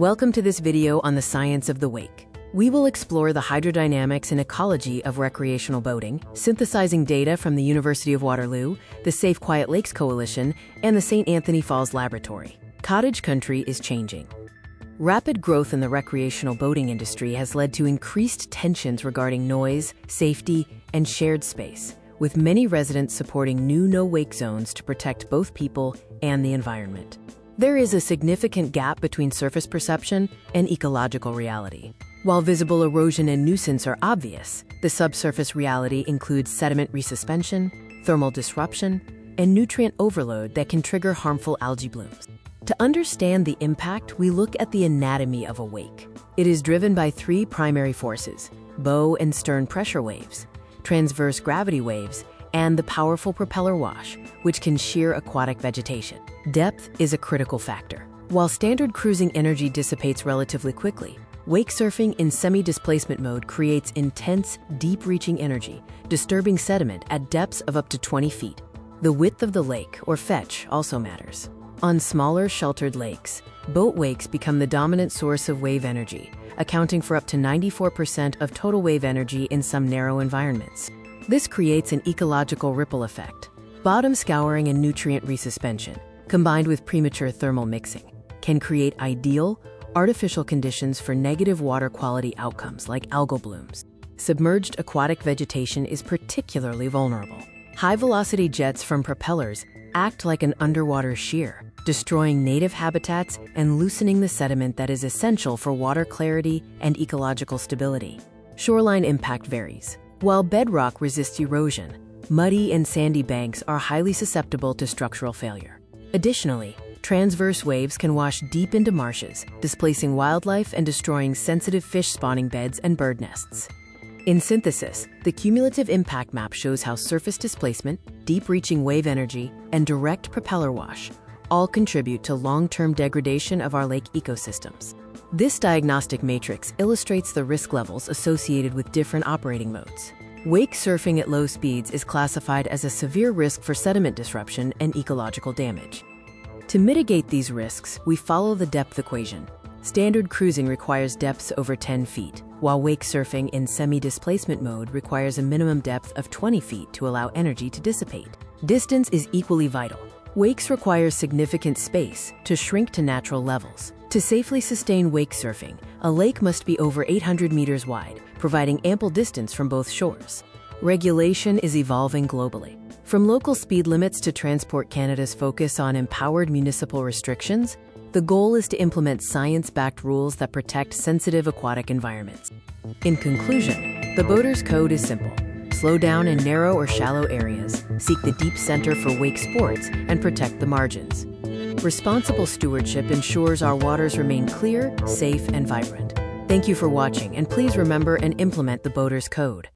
Welcome to this video on the science of the wake. We will explore the hydrodynamics and ecology of recreational boating, synthesizing data from the University of Waterloo, the Safe Quiet Lakes Coalition, and the St. Anthony Falls Laboratory. Cottage country is changing. Rapid growth in the recreational boating industry has led to increased tensions regarding noise, safety, and shared space, with many residents supporting new no-wake zones to protect both people and the environment. There is a significant gap between surface perception and ecological reality. While visible erosion and nuisance are obvious, the subsurface reality includes sediment resuspension, thermal disruption, and nutrient overload that can trigger harmful algae blooms. To understand the impact, we look at the anatomy of a wake. It is driven by three primary forces: bow and stern pressure waves, transverse gravity waves, and the powerful propeller wash, which can shear aquatic vegetation. Depth is a critical factor. While standard cruising energy dissipates relatively quickly, wake surfing in semi-displacement mode creates intense, deep-reaching energy, disturbing sediment at depths of up to 20 feet. The width of the lake, or fetch, also matters. On smaller, sheltered lakes, boat wakes become the dominant source of wave energy, accounting for up to 94% of total wave energy in some narrow environments. This creates an ecological ripple effect. Bottom scouring and nutrient resuspension, combined with premature thermal mixing, can create ideal, artificial conditions for negative water quality outcomes like algal blooms. Submerged aquatic vegetation is particularly vulnerable. High-velocity jets from propellers act like an underwater shear, destroying native habitats and loosening the sediment that is essential for water clarity and ecological stability. Shoreline impact varies. While bedrock resists erosion, muddy and sandy banks are highly susceptible to structural failure. Additionally, transverse waves can wash deep into marshes, displacing wildlife and destroying sensitive fish spawning beds and bird nests. In synthesis, the cumulative impact map shows how surface displacement, deep-reaching wave energy, and direct propeller wash all contribute to long-term degradation of our lake ecosystems. This diagnostic matrix illustrates the risk levels associated with different operating modes. Wake surfing at low speeds is classified as a severe risk for sediment disruption and ecological damage. To mitigate these risks, we follow the depth equation. Standard cruising requires depths over 10 feet, while wake surfing in semi-displacement mode requires a minimum depth of 20 feet to allow energy to dissipate. Distance is equally vital. Wakes require significant space to shrink to natural levels. To safely sustain wake surfing, a lake must be over 800 meters wide, providing ample distance from both shores. Regulation is evolving globally. From local speed limits to Transport Canada's focus on empowered municipal restrictions, the goal is to implement science-backed rules that protect sensitive aquatic environments. In conclusion, the Boater's Code is simple. Slow down in narrow or shallow areas, seek the deep center for wake sports, and protect the margins. Responsible stewardship ensures our waters remain clear, safe, and vibrant. Thank you for watching, and please remember and implement the Boater's Code.